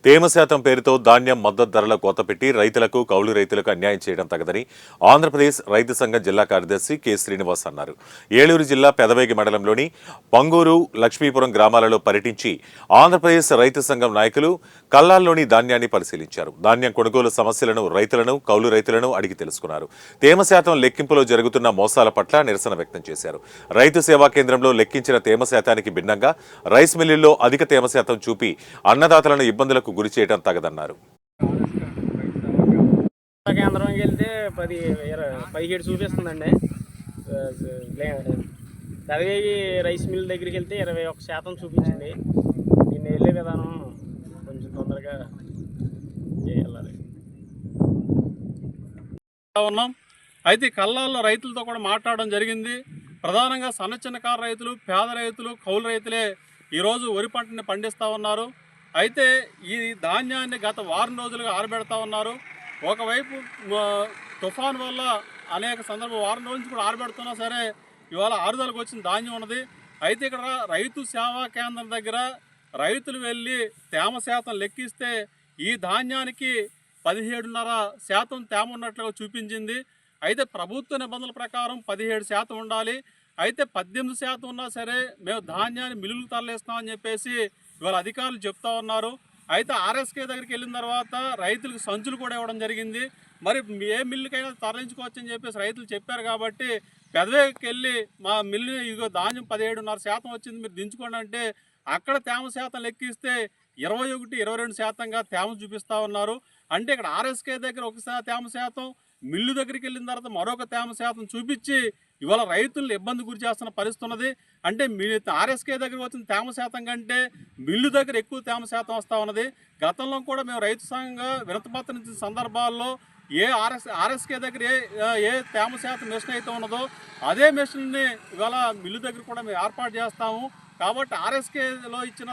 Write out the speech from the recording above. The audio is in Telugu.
తేమ శాతం పేరుతో ధాన్యం మద్దతు ధరల కోత పెట్టి రైతులకు కౌలు రైతులకు అన్యాయం చేయడం తగదని ఆంధ్రప్రదేశ్ రైతు సంఘం జిల్లా కార్యదర్శి కె శ్రీనివాస్ అన్నారు. ఏలూరు జిల్లా పెదవేగి మండలంలోని పంగూరు, లక్ష్మీపురం గ్రామాలలో పర్యటించి ఆంధ్రప్రదేశ్ రైతు సంఘం నాయకులు కల్లాల్లోని ధాన్యాన్ని పరిశీలించారు. ధాన్యం కొనుగోలు సమస్యలను రైతులను, కౌలు రైతులను అడిగి తెలుసుకున్నారు. తేమ శాతం లెక్కింపులో జరుగుతున్న మోసాల పట్ల నిరసన వ్యక్తం చేశారు. రైతు సేవా కేంద్రంలో లెక్కించిన తేమ శాతానికి భిన్నంగా రైస్ మిల్లుల్లో అధిక తేమ శాతం చూపి అన్నదాతలను ఇబ్బందులకు గురి చేయడం తగదన్నారు. కేంద్రంకి వెళ్తే 17 చూపిస్తుందండి. పెదవేగి రైస్ మిల్ దగ్గరికి వెళ్తే 21% చూపించింది. దీన్ని వెళ్ళే విధానం కొంచెం తొందరగా చేయాలి. ఉన్నాం. అయితే కల్లాల్లో రైతులతో కూడా మాట్లాడడం జరిగింది. ప్రధానంగా సన్న చిన్నకారు రైతులు, పేద రైతులు, కౌలు రైతులే ఈరోజు వరి పంటని పండిస్తూ ఉన్నారు. అయితే ఈ ధాన్యాన్ని గత వారం రోజులుగా ఆరబెడతా ఉన్నారు. ఒకవైపు తుఫాన్ వల్ల అనేక వారం రోజుల నుంచి కూడా ఆరబెడుతున్నా సరే ఇవాళ ఆరుదలకు వచ్చిన ధాన్యం ఉన్నది. అయితే ఇక్కడ రైతు సేవా కేంద్రం దగ్గర రైతులు వెళ్ళి తేమ శాతం లెక్కిస్తే ఈ ధాన్యానికి 17.5% తేమ ఉన్నట్లుగా చూపించింది. అయితే ప్రభుత్వ నిబంధనల ప్రకారం 17% ఉండాలి. అయితే 18% ఉన్నా సరే మేము ధాన్యాన్ని మిల్లులకు తరలిస్తామని చెప్పేసి ఇవాళ అధికారులు చెప్తా ఉన్నారు. అయితే ఆర్ఎస్కే దగ్గరికి వెళ్ళిన తర్వాత రైతులకు సంచులు కూడా ఇవ్వడం జరిగింది. మరి ఏ మిల్లుకైనా తరలించుకోవచ్చని చెప్పేసి రైతులు చెప్పారు. కాబట్టి పెదవేకి వెళ్ళి మా మిల్లు ఇగో ధాన్యం 17.5% వచ్చింది, మీరు దించుకోండి అంటే అక్కడ తేమ శాతం లెక్కిస్తే 21-22% తేమ చూపిస్తూ ఉన్నారు. అంటే ఇక్కడ ఆర్ఎస్కే దగ్గర ఒకసారి తేమ శాతం, మిల్లు దగ్గరికి వెళ్ళిన తర్వాత మరొక తేమ శాతం చూపించి ఇవాళ రైతులను ఇబ్బంది గురి చేస్తున్న పరిస్థితి ఉన్నది. అంటే ఆర్ఎస్కే దగ్గర వచ్చిన తేమ శాతం కంటే మిల్లు దగ్గర ఎక్కువ తేమ శాతం వస్తూ ఉన్నది. గతంలో కూడా మేము రైతు సంఘంగా వినతిపత్రం ఇచ్చిన సందర్భాల్లో ఆర్ఎస్కే దగ్గర ఏ తేమ శాతం మిషన్ అయితే ఉన్నదో అదే మిషన్ని ఇవాళ మిల్లు దగ్గర కూడా మేము ఏర్పాటు చేస్తాము. కాబట్టి ఆర్ఎస్కేలో ఇచ్చిన